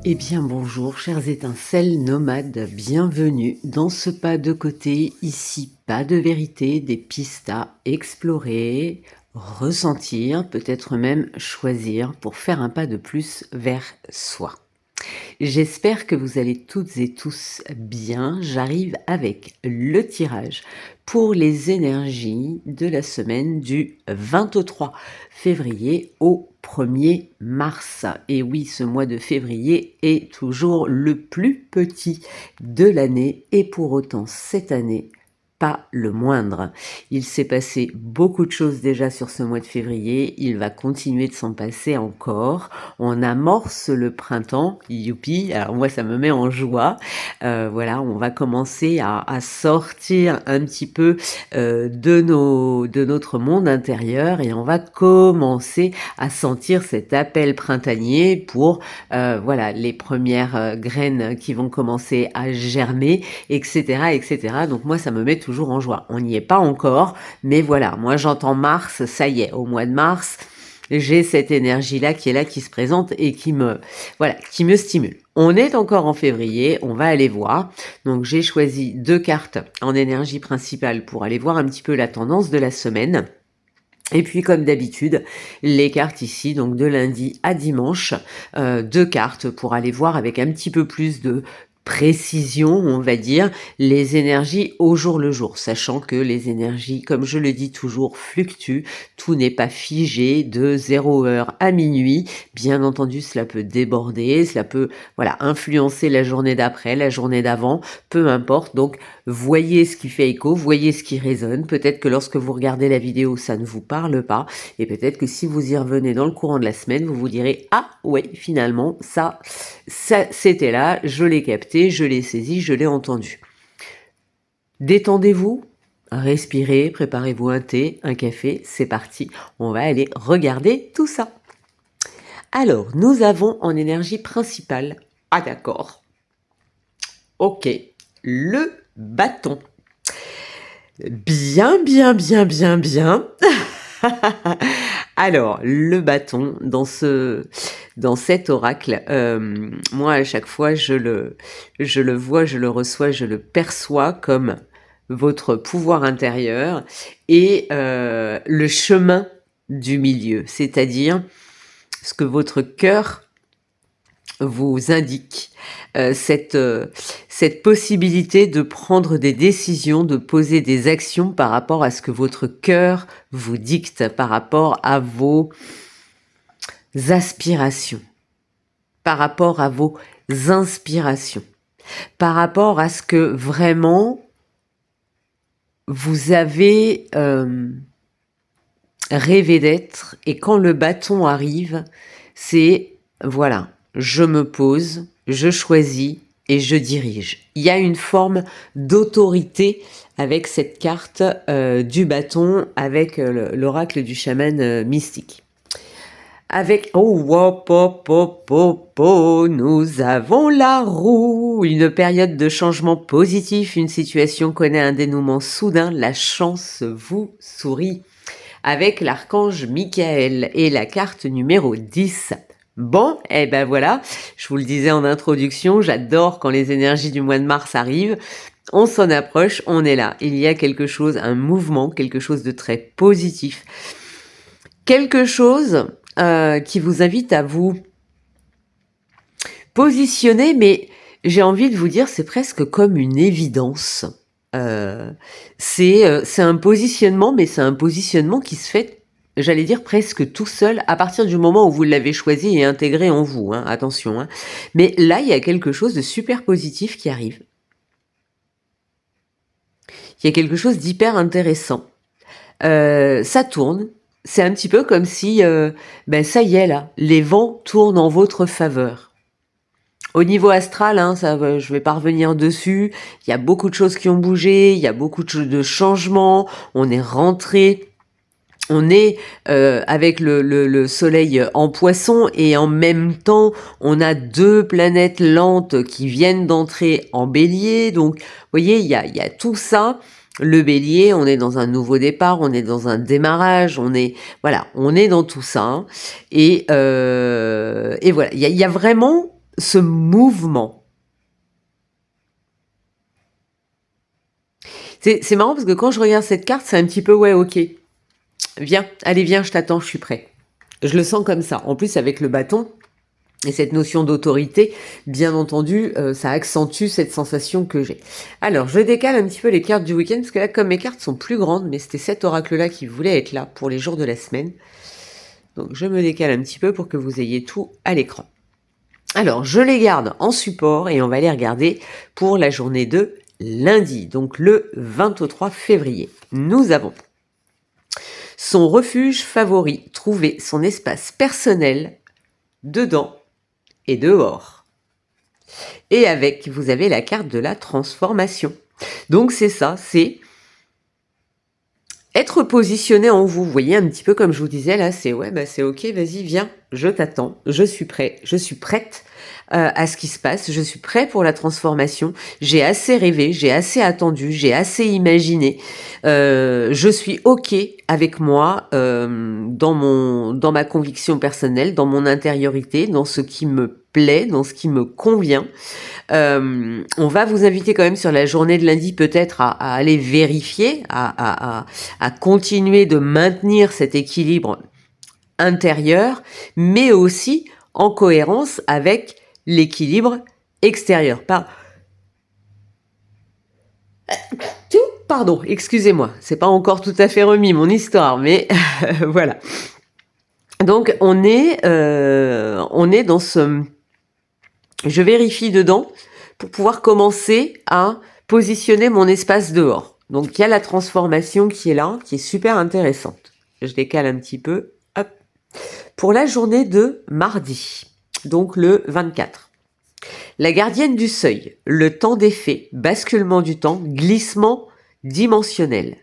Eh bien bonjour chères étincelles nomades, bienvenue dans ce pas de côté, ici pas de vérité, des pistes à explorer, ressentir, peut-être même choisir pour faire un pas de plus vers soi. J'espère que vous allez toutes et tous bien. J'arrive avec le tirage pour les énergies de la semaine du 23 février au 1er mars. Et oui, ce mois de février est toujours le plus petit de l'année et pour autant cette année, pas le moindre. Il s'est passé beaucoup de choses déjà sur ce mois de février, il va continuer de s'en passer encore. On amorce le printemps, youpi, alors moi ça me met en joie. Voilà, on va commencer à sortir un petit peu de notre monde intérieur et on va commencer à sentir cet appel printanier pour voilà, les premières graines qui vont commencer à germer, etc., etc. Donc moi ça me met toujours en joie. On n'y est pas encore, mais voilà, moi j'entends mars, ça y est, au mois de mars, j'ai cette énergie-là qui est là, qui se présente et qui me, voilà, qui me stimule. On est encore en février, on va aller voir. Donc j'ai choisi 2 cartes en énergie principale pour aller voir un petit peu la tendance de la semaine. Et puis comme d'habitude, les cartes ici, donc de lundi à dimanche, 2 cartes pour aller voir avec un petit peu plus de précision, on va dire, les énergies au jour le jour, sachant que les énergies, comme je le dis toujours, fluctuent, tout n'est pas figé de 0 heure à minuit, bien entendu cela peut déborder, cela peut voilà influencer la journée d'après, la journée d'avant, peu importe, donc voyez ce qui fait écho, voyez ce qui résonne, peut-être que lorsque vous regardez la vidéo ça ne vous parle pas, et peut-être que si vous y revenez dans le courant de la semaine, vous vous direz « Ah ouais, finalement, ça c'était là, je l'ai capté, je l'ai saisi, je l'ai entendu. » Détendez-vous, respirez, préparez-vous un thé, un café, c'est parti. On va aller regarder tout ça. Alors, nous avons en énergie principale, ah d'accord, ok, le bâton. Bien, bien, bien, bien, bien. Alors, le bâton, dans cet oracle, moi, à chaque fois, je le vois, je le reçois, je le perçois comme votre pouvoir intérieur et le chemin du milieu, c'est-à-dire ce que votre cœur vous indique, cette possibilité de prendre des décisions, de poser des actions par rapport à ce que votre cœur vous dicte, par rapport à vos aspirations, par rapport à vos inspirations, par rapport à ce que vraiment vous avez rêvé d'être. Et quand le bâton arrive, c'est voilà, je me pose, je choisis et je dirige. Il y a une forme d'autorité avec cette carte du bâton, avec l'oracle du chaman mystique. Avec hop, hop, hop, hop, hop, nous avons la roue, une période de changement positif, une situation connaît un dénouement soudain, la chance vous sourit. Avec l'archange Michael et la carte numéro 10. Bon, et ben voilà, je vous le disais en introduction, j'adore quand les énergies du mois de mars arrivent. On s'en approche, on est là. Il y a quelque chose, un mouvement, quelque chose de très positif. Quelque chose qui vous invite à vous positionner, mais j'ai envie de vous dire, c'est presque comme une évidence. C'est un positionnement, mais c'est un positionnement qui se fait, j'allais dire, presque tout seul, à partir du moment où vous l'avez choisi et intégré en vous, hein, attention. Hein. Mais là, il y a quelque chose de super positif qui arrive. Il y a quelque chose d'hyper intéressant. Ça tourne. C'est un petit peu comme si, ben ça y est là, les vents tournent en votre faveur. Au niveau astral, hein, je vais pas revenir dessus. Il y a beaucoup de choses qui ont bougé, il y a beaucoup de changements. On est rentré, on est avec le soleil en poisson et en même temps, on a 2 planètes lentes qui viennent d'entrer en bélier. Donc, vous voyez, il y a tout ça. Le bélier, on est dans un nouveau départ, on est dans un démarrage, on est dans tout ça. Hein. Et voilà, il y a vraiment ce mouvement. C'est marrant parce que quand je regarde cette carte, c'est un petit peu, ouais, ok, viens, allez, viens, je t'attends, je suis prêt. Je le sens comme ça. En plus, avec le bâton et cette notion d'autorité, bien entendu, ça accentue cette sensation que j'ai. Alors, je décale un petit peu les cartes du week-end, parce que là, comme mes cartes sont plus grandes, mais c'était cet oracle-là qui voulait être là pour les jours de la semaine. Donc, je me décale un petit peu pour que vous ayez tout à l'écran. Alors, je les garde en support et on va les regarder pour la journée de lundi, donc le 23 février. Nous avons son refuge favori, trouver son espace personnel dedans et dehors. Et avec, vous avez la carte de la transformation. Donc c'est ça, c'est être positionné en vous. Vous voyez un petit peu comme je vous disais là, c'est ouais, bah c'est ok, vas-y, viens, je t'attends, je suis prêt, je suis prête à ce qui se passe, je suis prêt pour la transformation. J'ai assez rêvé, j'ai assez attendu, j'ai assez imaginé. Je suis ok avec moi dans ma conviction personnelle, dans mon intériorité, dans ce qui me plaît, dans ce qui me convient. On va vous inviter quand même sur la journée de lundi peut-être à aller vérifier, à continuer de maintenir cet équilibre intérieur, mais aussi en cohérence avec l'équilibre extérieur. Pardon, excusez-moi, c'est pas encore tout à fait remis mon histoire, mais voilà. Donc on est dans ce... Je vérifie dedans pour pouvoir commencer à positionner mon espace dehors. Donc il y a la transformation qui est là, qui est super intéressante. Je décale un petit peu. Hop. Pour la journée de mardi, donc le 24. La gardienne du seuil, le temps d'effet, basculement du temps, glissement dimensionnel.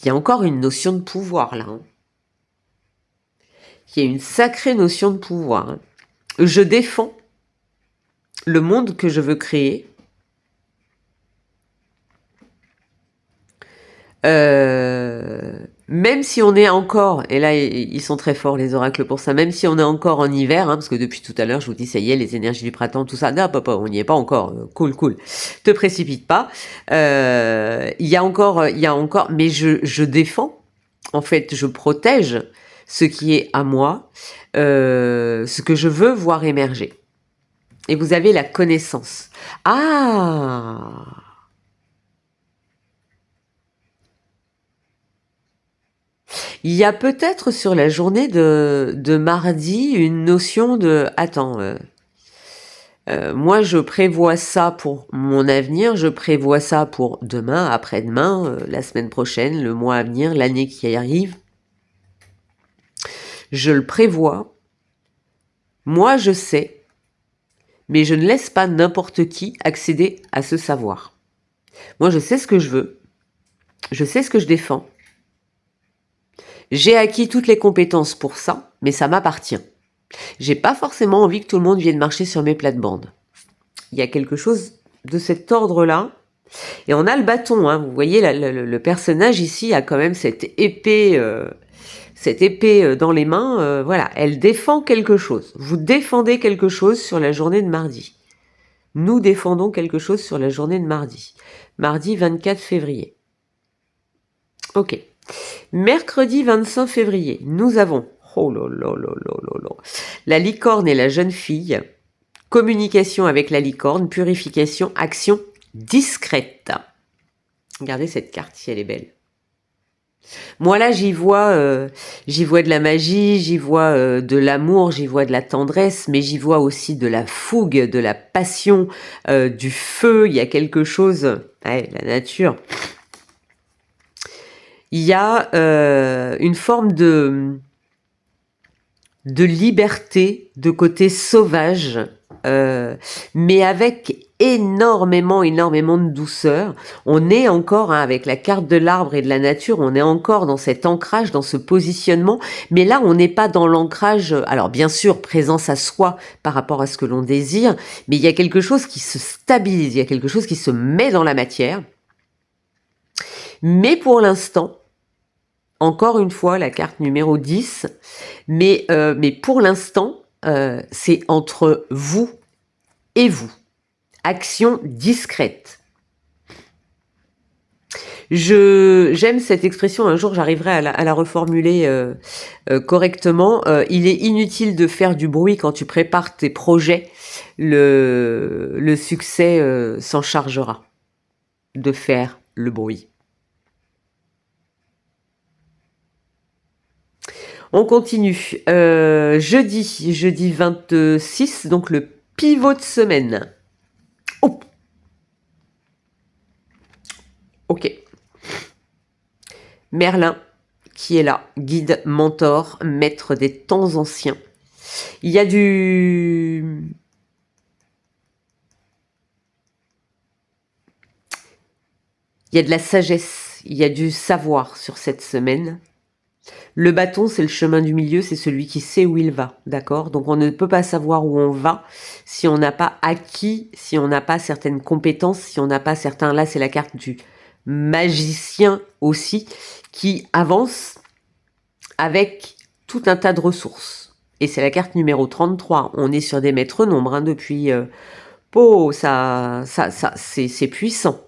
Il y a encore une notion de pouvoir là. Hein. Il y a une sacrée notion de pouvoir. Hein. Je défends le monde que je veux créer. Même si on est encore, et là ils sont très forts les oracles pour ça, même si on est encore en hiver, hein, parce que depuis tout à l'heure je vous dis ça y est, les énergies du printemps, tout ça, non, papa, on n'y est pas encore, cool, te précipite pas, il y a encore, mais je défends, en fait, je protège ce qui est à moi, ce que je veux voir émerger. Et vous avez la connaissance. Ah! Il y a peut-être sur la journée de mardi une notion de « Attends, moi je prévois ça pour mon avenir, je prévois ça pour demain, après-demain, la semaine prochaine, le mois à venir, l'année qui arrive. Je le prévois. Moi je sais, mais je ne laisse pas n'importe qui accéder à ce savoir. Moi je sais ce que je veux, je sais ce que je défends. J'ai acquis toutes les compétences pour ça, mais ça m'appartient. J'ai pas forcément envie que tout le monde vienne marcher sur mes plates-bandes. Il y a quelque chose de cet ordre-là. Et on a le bâton, hein. Vous voyez, le personnage ici a quand même cette épée dans les mains. Voilà, elle défend quelque chose. Vous défendez quelque chose sur la journée de mardi. Nous défendons quelque chose sur la journée de mardi. Mardi 24 février. Ok. Mercredi 25 février, nous avons la licorne et la jeune fille, communication avec la licorne, purification, action discrète. Regardez cette carte si elle est belle. Moi là j'y vois de la magie, j'y vois de l'amour, j'y vois de la tendresse, mais j'y vois aussi de la fougue, de la passion, du feu. Il y a quelque chose, ouais, la nature. Il y a une forme de liberté, de côté sauvage, mais avec énormément de douceur. On est encore, hein, avec la carte de l'arbre et de la nature, on est encore dans cet ancrage, dans ce positionnement, mais là on n'est pas dans l'ancrage, alors bien sûr présence à soi par rapport à ce que l'on désire, mais il y a quelque chose qui se stabilise, il y a quelque chose qui se met dans la matière. Mais pour l'instant, encore une fois, la carte numéro 10, mais pour l'instant, c'est entre vous et vous. Action discrète. J'aime cette expression, un jour j'arriverai à la reformuler correctement. Il est inutile de faire du bruit quand tu prépares tes projets. Le succès s'en chargera de faire le bruit. On continue. Jeudi 26, donc le pivot de semaine. Oh. Ok. Merlin, qui est là, guide, mentor, maître des temps anciens. Il y a du... Il y a de la sagesse, il y a du savoir sur cette semaine. Le bâton, c'est le chemin du milieu, c'est celui qui sait où il va, d'accord? Donc on ne peut pas savoir où on va si on n'a pas acquis, si on n'a pas certaines compétences, si on n'a pas certains... Là, c'est la carte du magicien aussi, qui avance avec tout un tas de ressources. Et c'est la carte numéro 33. On est sur des maîtres nombres hein, depuis... c'est puissant.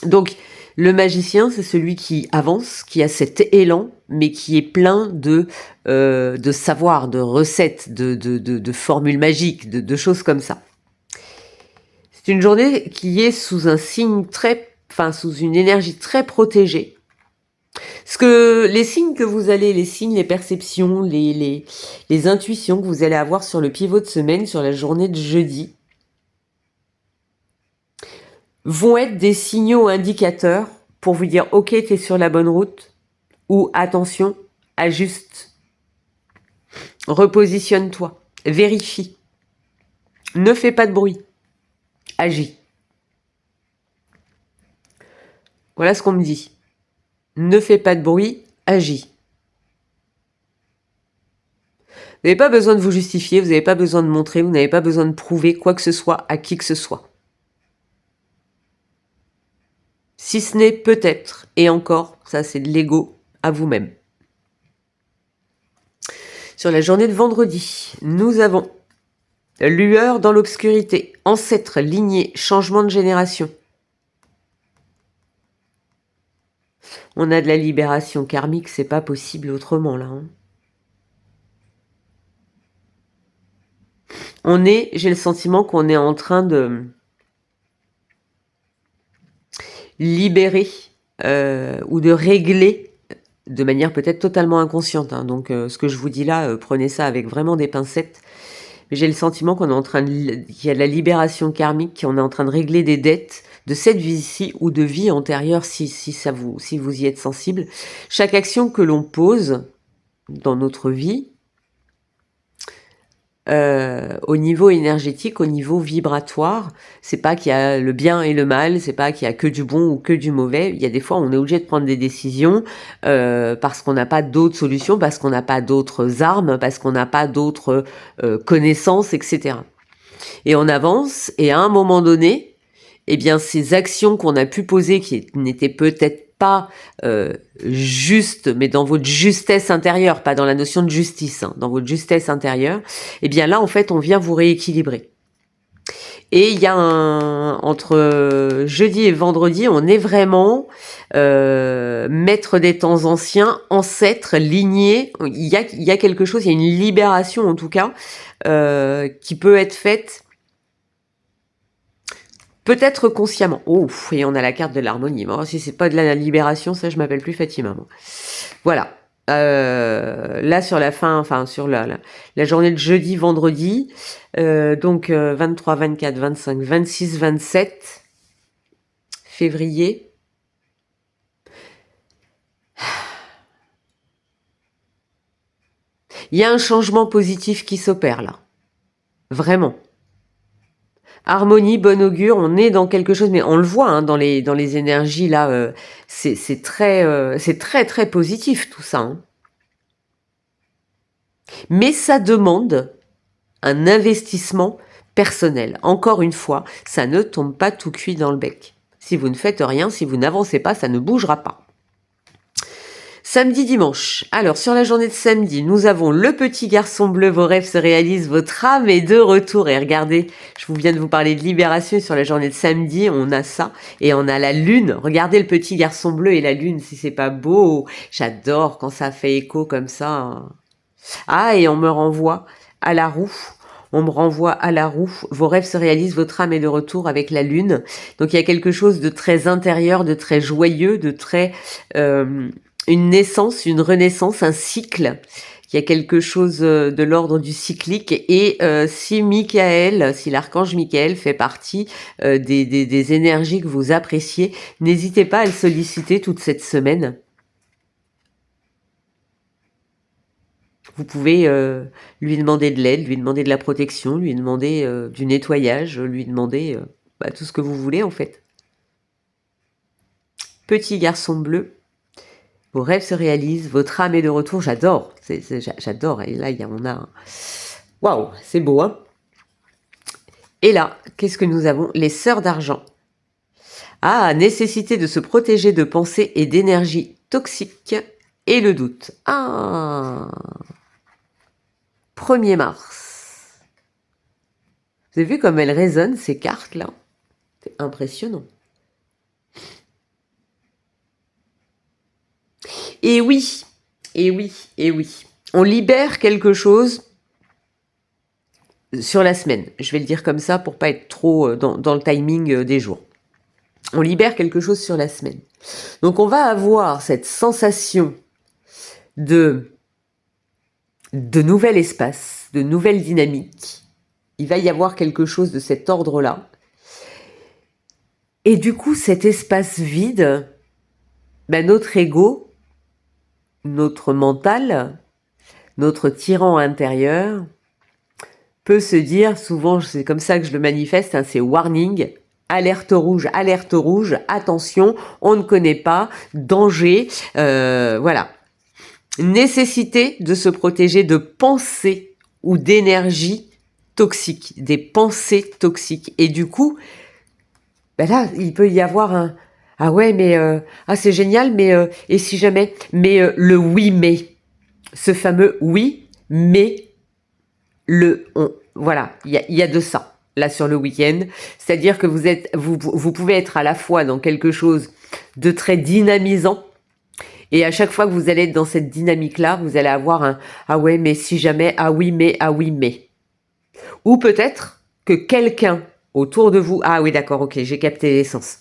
Donc, le magicien, c'est celui qui avance, qui a cet élan, mais qui est plein de savoir, de recettes, de formules magiques, de choses comme ça. C'est une journée qui est sous un signe sous une énergie très protégée. Parce que les signes que vous allez, les signes, les perceptions, les intuitions que vous allez avoir sur le pivot de semaine, sur la journée de jeudi, vont être des signaux indicateurs pour vous dire « Ok, tu es sur la bonne route » ou « Attention, ajuste, repositionne-toi, vérifie, ne fais pas de bruit, agis. » Voilà ce qu'on me dit. Ne fais pas de bruit, agis. Vous n'avez pas besoin de vous justifier, vous n'avez pas besoin de montrer, vous n'avez pas besoin de prouver quoi que ce soit à qui que ce soit. Si ce n'est peut-être, et encore, ça c'est de l'ego, à vous-même. Sur la journée de vendredi, nous avons lueur dans l'obscurité, ancêtre, lignée, changement de génération. On a de la libération karmique, c'est pas possible autrement là. Hein. J'ai le sentiment qu'on est en train de libérer ou de régler de manière peut-être totalement inconsciente. Hein. Donc ce que je vous dis là, prenez ça avec vraiment des pincettes. Mais j'ai le sentiment qu'on est en train qu'il y a de la libération karmique, qu'on est en train de régler des dettes de cette vie-ci ou de vie antérieure si vous y êtes sensible. Chaque action que l'on pose dans notre vie, au niveau énergétique, au niveau vibratoire, c'est pas qu'il y a le bien et le mal, c'est pas qu'il y a que du bon ou que du mauvais. Il y a des fois, on est obligé de prendre des décisions parce qu'on n'a pas d'autres solutions, parce qu'on n'a pas d'autres armes, parce qu'on n'a pas d'autres connaissances, etc. Et on avance, et à un moment donné, eh bien, ces actions qu'on a pu poser, qui n'étaient peut-être pas juste, mais dans votre justesse intérieure, pas dans la notion de justice, hein, dans votre justesse intérieure, eh bien là, en fait, on vient vous rééquilibrer. Et il y a entre jeudi et vendredi, on est vraiment maître des temps anciens, ancêtre, lignée. Il y a quelque chose, il y a une libération en tout cas, qui peut être faite peut-être consciemment. Oh, et on a la carte de l'harmonie. Bon, si c'est pas de la libération, ça, je m'appelle plus Fatima. Moi. Voilà. Là, sur la fin, enfin, sur la journée de jeudi, vendredi, donc 23, 24, 25, 26, 27 février. Il y a un changement positif qui s'opère là. Vraiment. Harmonie, bon augure, on est dans quelque chose, mais on le voit hein, dans les énergies là, c'est très positif tout ça. Hein. Mais ça demande un investissement personnel. Encore une fois, ça ne tombe pas tout cuit dans le bec. Si vous ne faites rien, si vous n'avancez pas, ça ne bougera pas. Samedi, dimanche. Alors, sur la journée de samedi, nous avons le petit garçon bleu, vos rêves se réalisent, votre âme est de retour. Et regardez, je vous viens de vous parler de libération. Sur la journée de samedi, on a ça. Et on a la lune. Regardez le petit garçon bleu et la lune, si c'est pas beau. J'adore quand ça fait écho comme ça. Ah, et on me renvoie à la roue. On me renvoie à la roue. Vos rêves se réalisent, votre âme est de retour avec la lune. Donc, il y a quelque chose de très intérieur, de très joyeux, de très... une naissance, une renaissance, un cycle. Il y a quelque chose de l'ordre du cyclique. Et si Michael, si l'archange Michael fait partie des énergies que vous appréciez, n'hésitez pas à le solliciter toute cette semaine. Vous pouvez lui demander de l'aide, lui demander de la protection, lui demander du nettoyage, lui demander tout ce que vous voulez en fait. Petit garçon bleu. Vos rêves se réalisent, votre âme est de retour. J'adore, j'adore. Et là, on a... Waouh, c'est beau, hein? Et là, qu'est-ce que nous avons? Les sœurs d'argent. Ah, nécessité de se protéger de pensées et d'énergie toxiques et le doute. Ah, 1er mars. Vous avez vu comme elles résonnent, ces cartes-là? C'est impressionnant. Et oui, et oui, et oui. On libère quelque chose sur la semaine. Je vais le dire comme ça pour pas être trop dans le timing des jours. On libère quelque chose sur la semaine. Donc on va avoir cette sensation de nouvel espace, de nouvelle dynamique. Il va y avoir quelque chose de cet ordre-là. Et du coup, cet espace vide, notre ego, notre mental, notre tyran intérieur peut se dire, souvent c'est comme ça que je le manifeste, hein, c'est warning, alerte rouge, attention, on ne connaît pas, danger, voilà. Nécessité de se protéger de pensées ou d'énergie toxiques, des pensées toxiques. Et du coup, là, il peut y avoir un « Ah ouais, mais c'est génial, mais et si jamais ?» Mais le « oui, mais », ce fameux « oui, mais », voilà, il y a de ça, là, sur le week-end. C'est-à-dire que vous pouvez être à la fois dans quelque chose de très dynamisant, et à chaque fois que vous allez être dans cette dynamique-là, vous allez avoir un « Ah ouais, mais si jamais, ah oui, mais, ah oui, mais ». Ou peut-être que quelqu'un autour de vous... Ah oui, d'accord, ok, j'ai capté l'essence.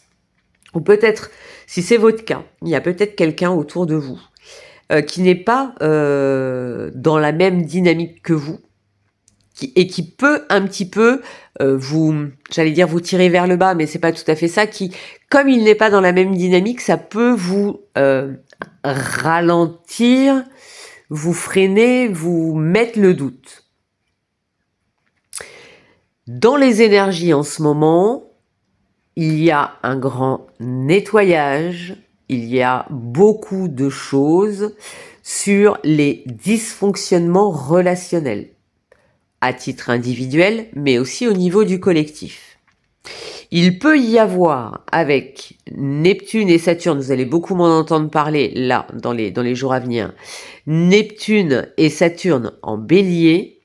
Ou peut-être, si c'est votre cas, il y a peut-être quelqu'un autour de vous qui n'est pas dans la même dynamique que vous, et qui peut un petit peu vous tirer vers le bas, mais c'est pas tout à fait ça, qui, comme il n'est pas dans la même dynamique, ça peut vous ralentir, vous freiner, vous mettre le doute. Dans les énergies en ce moment, il y a un grand nettoyage, il y a beaucoup de choses sur les dysfonctionnements relationnels, à titre individuel, mais aussi au niveau du collectif. Il peut y avoir, avec Neptune et Saturne, vous allez beaucoup m'en entendre parler là, dans les jours à venir, Neptune et Saturne en Bélier,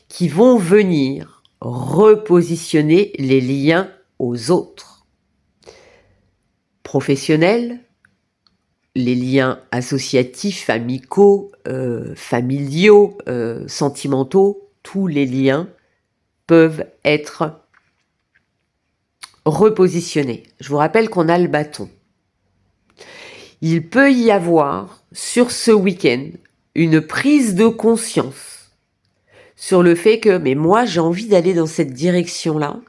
qui vont venir repositionner les liens aux autres. Professionnels, les liens associatifs, amicaux, familiaux, sentimentaux, tous les liens peuvent être repositionnés. Je vous rappelle qu'on a le bâton. Il peut y avoir, sur ce week-end, une prise de conscience sur le fait que, mais moi, j'ai envie d'aller dans cette direction-là.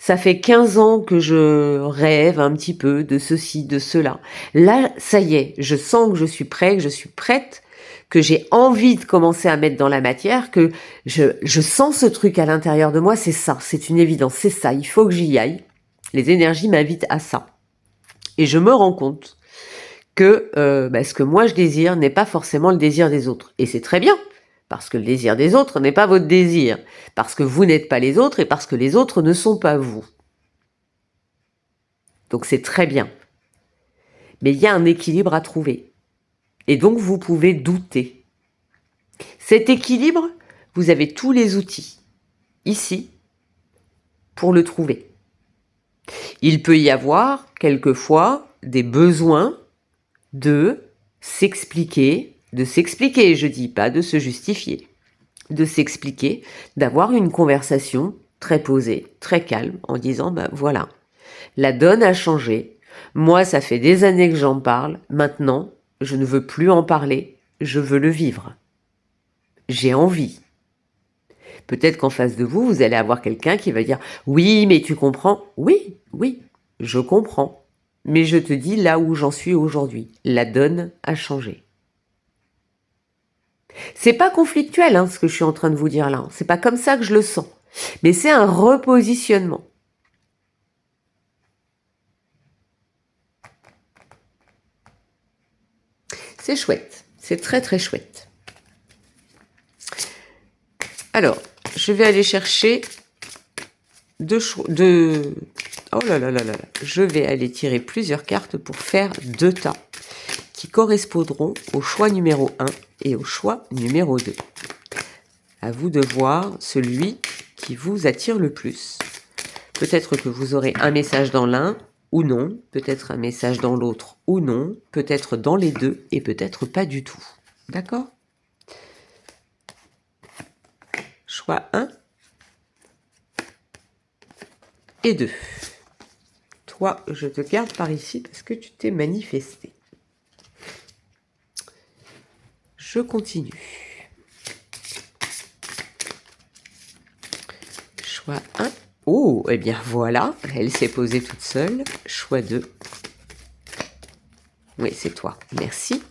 Ça fait 15 ans que je rêve un petit peu de ceci, de cela. Là, ça y est, je sens que je suis prêt, que je suis prête, que j'ai envie de commencer à mettre dans la matière, que je sens ce truc à l'intérieur de moi, c'est ça, c'est une évidence, c'est ça, il faut que j'y aille. Les énergies m'invitent à ça. Et je me rends compte que ce que moi je désire n'est pas forcément le désir des autres. Et c'est très bien, parce que le désir des autres n'est pas votre désir, parce que vous n'êtes pas les autres et parce que les autres ne sont pas vous. Donc c'est très bien. Mais il y a un équilibre à trouver. Et donc, vous pouvez douter. Cet équilibre, vous avez tous les outils ici pour le trouver. Il peut y avoir quelquefois des besoins de s'expliquer, je dis pas de se justifier, de s'expliquer, d'avoir une conversation très posée, très calme, en disant ben voilà, la donne a changé, moi ça fait des années que j'en parle, maintenant je ne veux plus en parler, je veux le vivre. J'ai envie. Peut-être qu'en face de vous, vous allez avoir quelqu'un qui va dire « Oui, mais tu comprends ?» Oui, je comprends. Mais je te dis là où j'en suis aujourd'hui. La donne a changé. C'est pas conflictuel, hein, ce que je suis en train de vous dire là. C'est pas comme ça que je le sens. Mais c'est un repositionnement. C'est chouette. C'est très très chouette. Alors, je vais aller chercher oh là là là là. Je vais aller tirer plusieurs cartes pour faire 2 tas qui correspondront au choix numéro 1 et au choix numéro 2. À vous de voir celui qui vous attire le plus. Peut-être que vous aurez un message dans l'un ou non, peut-être un message dans l'autre ou non, peut-être dans les deux et peut-être pas du tout. D'accord ? Choix 1 et 2. Toi, je te garde par ici parce que tu t'es manifesté. Je continue. Choix 1. Oh, eh bien voilà, elle s'est posée toute seule. Choix 2. Oui, c'est toi. Merci.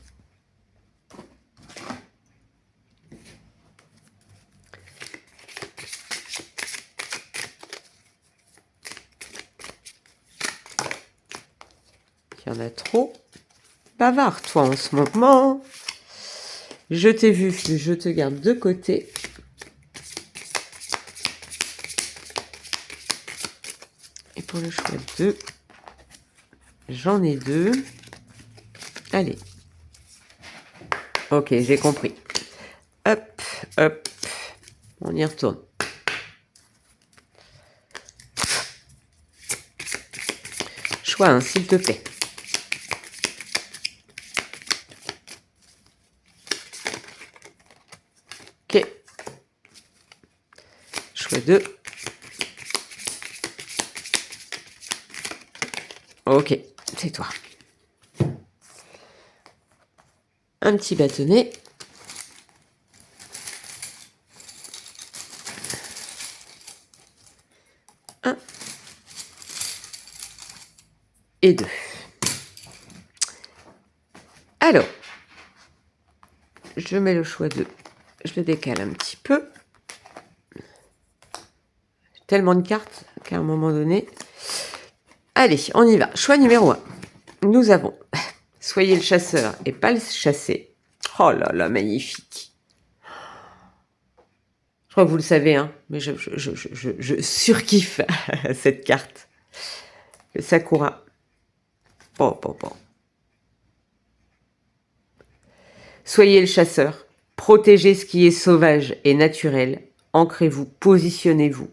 Il y en a trop. Bavard, toi, en ce moment. Je t'ai vu, je te garde de côté. Et pour le choix 2, j'en ai 2. Allez. Ok, j'ai compris. Hop, hop. On y retourne. Choix 1, s'il te plaît. Ok. Choix 2. Ok, c'est toi. Un petit bâtonnet. Un. Et 2. Alors, je mets le choix 2. Je le décale un petit peu. Tellement de cartes qu'à un moment donné... Allez, on y va. Choix numéro 1. Nous avons « Soyez le chasseur et pas le chassé ». Oh là là, magnifique. Je crois que vous le savez, hein, mais je surkiffe cette carte. Le Sakura. Oh. Soyez le chasseur. Protégez ce qui est sauvage et naturel. Ancrez-vous, positionnez-vous.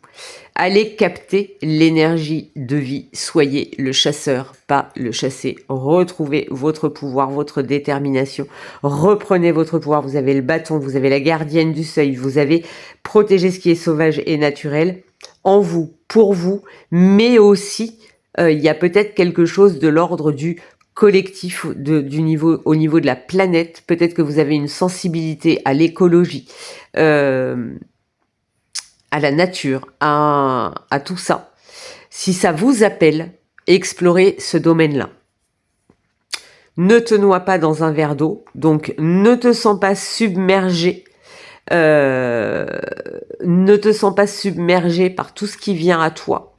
Allez capter l'énergie de vie. Soyez le chasseur, pas le chassé. Retrouvez votre pouvoir, votre détermination. Reprenez votre pouvoir. Vous avez le bâton, vous avez la gardienne du seuil. Vous avez protégé ce qui est sauvage et naturel en vous, pour vous, mais aussi il y a peut-être quelque chose de l'ordre du collectif au niveau de la planète. Peut-être que vous avez une sensibilité à l'écologie, à la nature, à tout ça. Si ça vous appelle, explorez ce domaine-là. Ne te noie pas dans un verre d'eau, donc ne te sens pas submergé. Ne te sens pas submergé par tout ce qui vient à toi.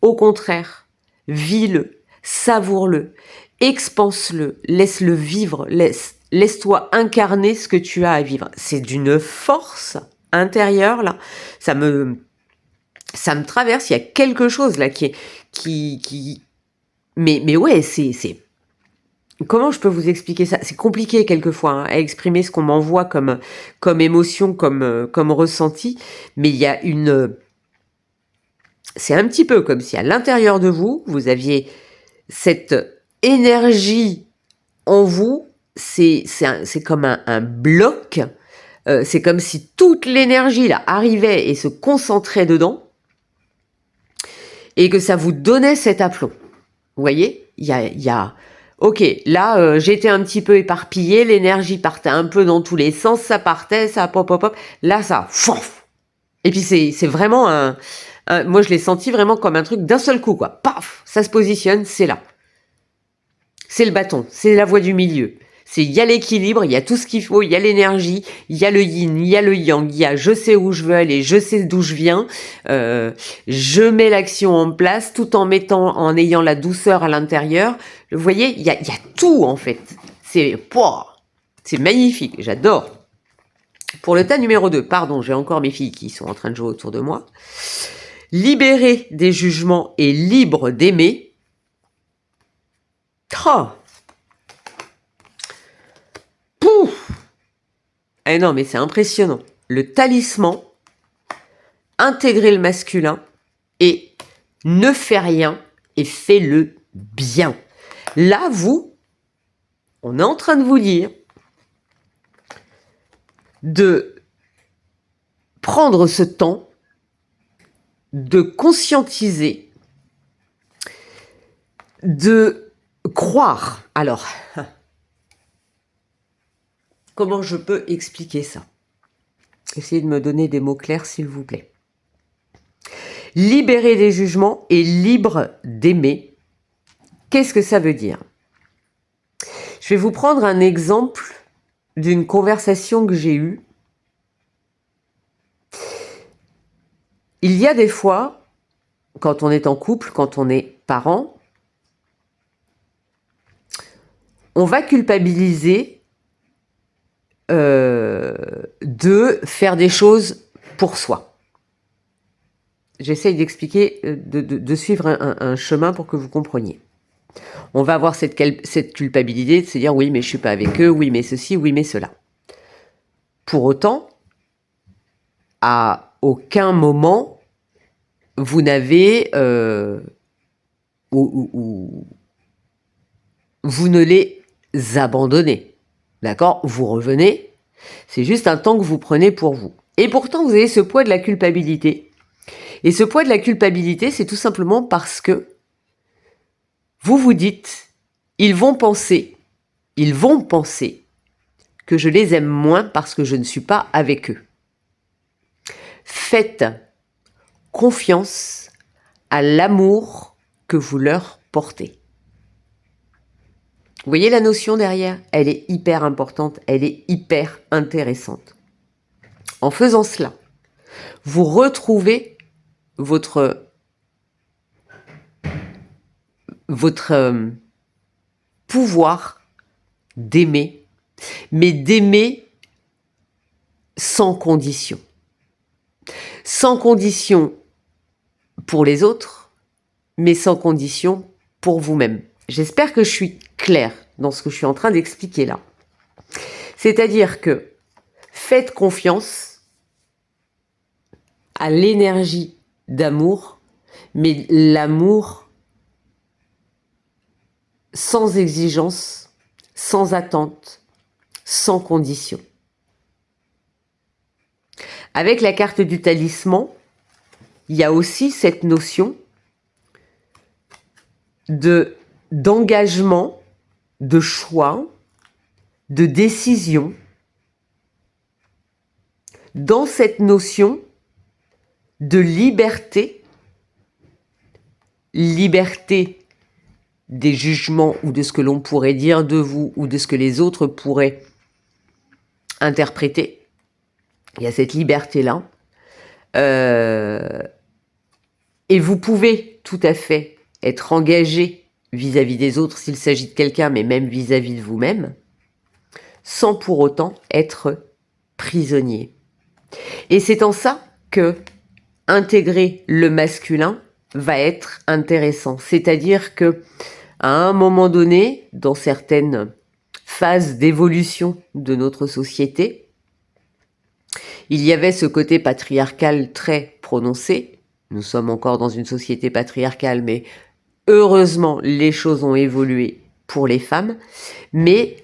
Au contraire, vis-le, savoure-le, expanse-le, laisse-le vivre, laisse-toi incarner ce que tu as à vivre. C'est d'une force intérieure, là. Ça me traverse, il y a quelque chose là qui mais ouais, comment je peux vous expliquer ça? C'est compliqué quelquefois hein, à exprimer ce qu'on m'envoie comme émotion, comme ressenti, mais il y a c'est un petit peu comme si à l'intérieur de vous, vous aviez cette énergie en vous, c'est comme un bloc, c'est comme si toute l'énergie là arrivait et se concentrait dedans, et que ça vous donnait cet aplomb. Vous voyez, il y a ok, là j'étais un petit peu éparpillée, l'énergie partait un peu dans tous les sens, ça partait, ça pop pop pop, là ça, fouf. Et puis c'est vraiment moi je l'ai senti vraiment comme un truc d'un seul coup quoi, paf, ça se positionne, c'est là. C'est le bâton, c'est la voie du milieu. Il y a l'équilibre, il y a tout ce qu'il faut, il y a l'énergie, il y a le yin, il y a le yang, il y a je sais où je veux aller, je sais d'où je viens, je mets l'action en place tout en ayant la douceur à l'intérieur. Vous voyez, il y a tout en fait. C'est magnifique, j'adore. Pour le tas numéro 2, pardon, j'ai encore mes filles qui sont en train de jouer autour de moi. Libéré des jugements et libre d'aimer. Oh. Pouf. Eh non, mais c'est impressionnant. Le talisman, intégrer le masculin et ne fais rien et fais-le bien. Là, on est en train de vous dire de prendre ce temps de conscientiser, de croire. Alors, comment je peux expliquer ça? Essayez de me donner des mots clairs, s'il vous plaît. Libérer des jugements et libre d'aimer. Qu'est-ce que ça veut dire? Je vais vous prendre un exemple d'une conversation que j'ai eue. Il y a des fois, quand on est en couple, quand on est parent, on va culpabiliser de faire des choses pour soi. J'essaye d'expliquer, de suivre un chemin pour que vous compreniez. On va avoir cette culpabilité de se dire oui mais je suis pas avec eux, oui mais ceci, oui mais cela. Pour autant, à aucun moment vous n'avez vous ne les abandonnez. D'accord? Vous revenez. C'est juste un temps que vous prenez pour vous. Et pourtant, vous avez ce poids de la culpabilité. Et ce poids de la culpabilité, c'est tout simplement parce que vous vous dites, ils vont penser que je les aime moins parce que je ne suis pas avec eux. Faites confiance à l'amour que vous leur portez. Vous voyez la notion derrière? Elle est hyper importante, elle est hyper intéressante. En faisant cela, vous retrouvez votre pouvoir d'aimer, mais d'aimer sans condition. Sans condition pour les autres, mais sans condition pour vous-même. J'espère que je suis claire dans ce que je suis en train d'expliquer là. C'est-à-dire que faites confiance à l'énergie d'amour, mais l'amour sans exigence, sans attente, sans condition. Avec la carte du talisman, il y a aussi cette notion d'engagement, de choix, de décision. Dans cette notion de liberté des jugements ou de ce que l'on pourrait dire de vous ou de ce que les autres pourraient interpréter. Il y a cette liberté-là. Et vous pouvez tout à fait être engagé vis-à-vis des autres s'il s'agit de quelqu'un, mais même vis-à-vis de vous-même, sans pour autant être prisonnier. Et c'est en ça que intégrer le masculin va être intéressant. C'est-à-dire que À un moment donné, dans certaines phases d'évolution de notre société, il y avait ce côté patriarcal très prononcé. Nous sommes encore dans une société patriarcale, mais heureusement, les choses ont évolué pour les femmes. Mais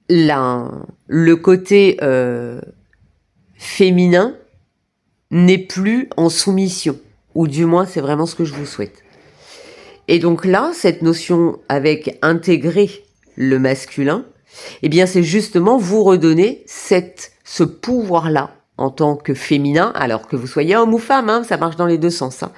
le côté féminin n'est plus en soumission. Ou du moins, c'est vraiment ce que je vous souhaite. Et donc là, cette notion avec intégrer le masculin, eh bien, c'est justement vous redonner ce pouvoir-là en tant que féminin, alors que vous soyez homme ou femme, hein, ça marche dans les deux sens. Hein.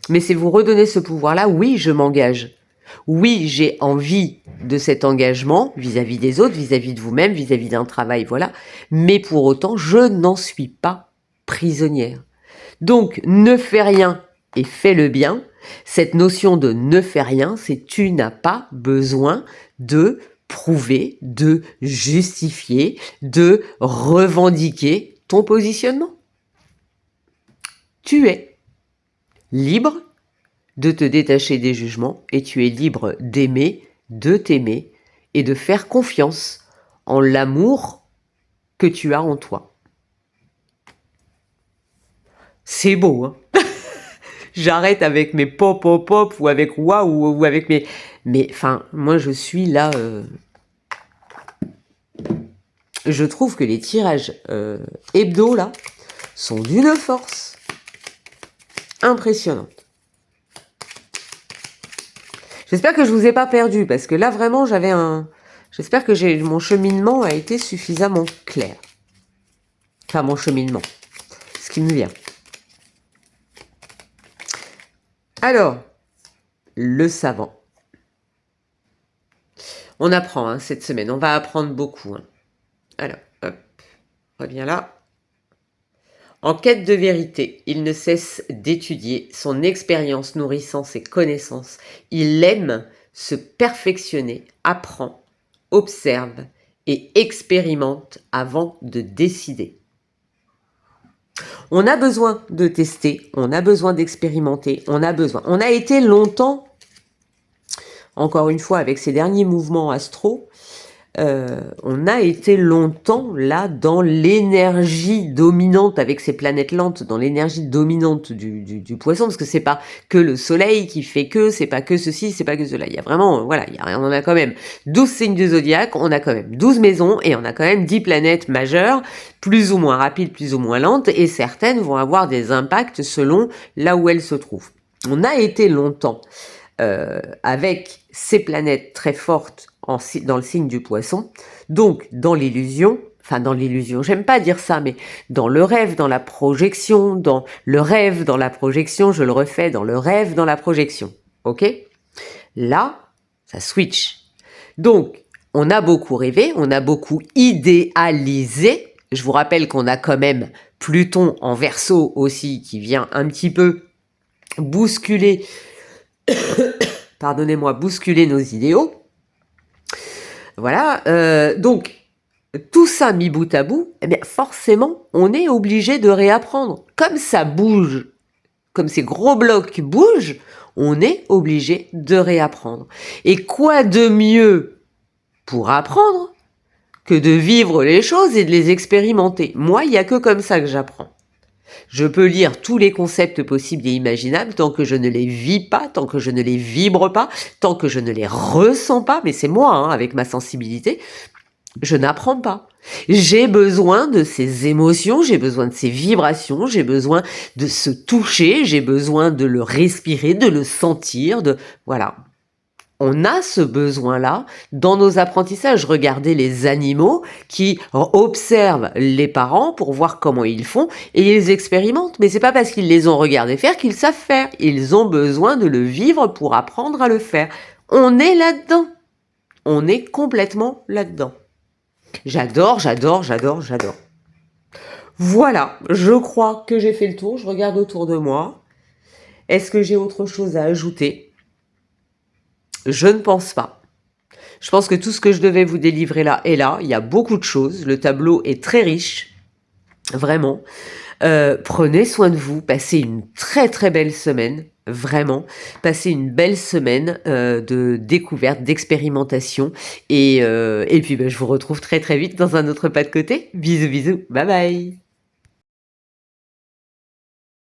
Mais c'est vous redonner ce pouvoir-là. Oui, je m'engage. Oui, j'ai envie de cet engagement vis-à-vis des autres, vis-à-vis de vous-même, vis-à-vis d'un travail, voilà. Mais pour autant, je n'en suis pas prisonnière. Donc, ne fais rien et fais le bien. Cette notion de ne fais rien, c'est tu n'as pas besoin de prouver, de justifier, de revendiquer ton positionnement. Tu es libre de te détacher des jugements et tu es libre d'aimer, de t'aimer et de faire confiance en l'amour que tu as en toi. C'est beau, hein? J'arrête avec mes pop ou avec waouh ou avec mes... Mais enfin, moi je suis là... Je trouve que les tirages hebdo là sont d'une force impressionnante. J'espère que je vous ai pas perdu parce que là vraiment j'avais j'espère que mon cheminement a été suffisamment clair. Enfin mon cheminement, ce qui me vient. Alors, le savant. On apprend hein, cette semaine, on va apprendre beaucoup. Hein. Alors, hop, reviens là. En quête de vérité, il ne cesse d'étudier, son expérience nourrissant ses connaissances. Il aime se perfectionner, apprend, observe et expérimente avant de décider. On a besoin de tester, on a besoin d'expérimenter, on a été longtemps, encore une fois avec ces derniers mouvements astro, on a été longtemps là dans l'énergie dominante avec ces planètes lentes, dans l'énergie dominante du poisson, parce que c'est pas que le soleil qui fait que, c'est pas que ceci, c'est pas que cela. Il y a vraiment, voilà, on a quand même 12 signes du zodiaque, on a quand même 12 maisons et on a quand même 10 planètes majeures, plus ou moins rapides, plus ou moins lentes, et certaines vont avoir des impacts selon là où elles se trouvent. On a été longtemps avec ces planètes très fortes dans le signe du poisson, donc dans l'illusion, j'aime pas dire ça, mais dans le rêve, dans la projection, dans le rêve, dans la projection, je le refais, dans le rêve, dans la projection, ok? Là, ça switch. Donc, on a beaucoup rêvé, on a beaucoup idéalisé, je vous rappelle qu'on a quand même Pluton en Verseau aussi, qui vient un petit peu bousculer pardonnez-moi, bousculer nos idéaux. Voilà, donc tout ça mis bout à bout, eh bien forcément, on est obligé de réapprendre. Comme ça bouge, comme ces gros blocs bougent, on est obligé de réapprendre. Et quoi de mieux pour apprendre que de vivre les choses et de les expérimenter? Moi, il n'y a que comme ça que j'apprends. Je peux lire tous les concepts possibles et imaginables tant que je ne les vis pas, tant que je ne les vibre pas, tant que je ne les ressens pas, mais c'est moi, hein, avec ma sensibilité, je n'apprends pas. J'ai besoin de ces émotions, j'ai besoin de ces vibrations, j'ai besoin de se toucher, j'ai besoin de le respirer, de le sentir, voilà. On a ce besoin-là dans nos apprentissages. Regardez les animaux qui observent les parents pour voir comment ils font et ils expérimentent. Mais c'est pas parce qu'ils les ont regardés faire qu'ils savent faire. Ils ont besoin de le vivre pour apprendre à le faire. On est là-dedans. On est complètement là-dedans. J'adore. Voilà, je crois que j'ai fait le tour. Je regarde autour de moi. Est-ce que j'ai autre chose à ajouter ? Je ne pense pas. Je pense que tout ce que je devais vous délivrer là est là. Il y a beaucoup de choses. Le tableau est très riche. Vraiment. Prenez soin de vous, passez une très, très belle semaine, vraiment. Passez une belle semaine, de découverte, d'expérimentation et puis, bah, je vous retrouve très, très vite dans un autre pas de côté. Bisous, bisous. Bye bye.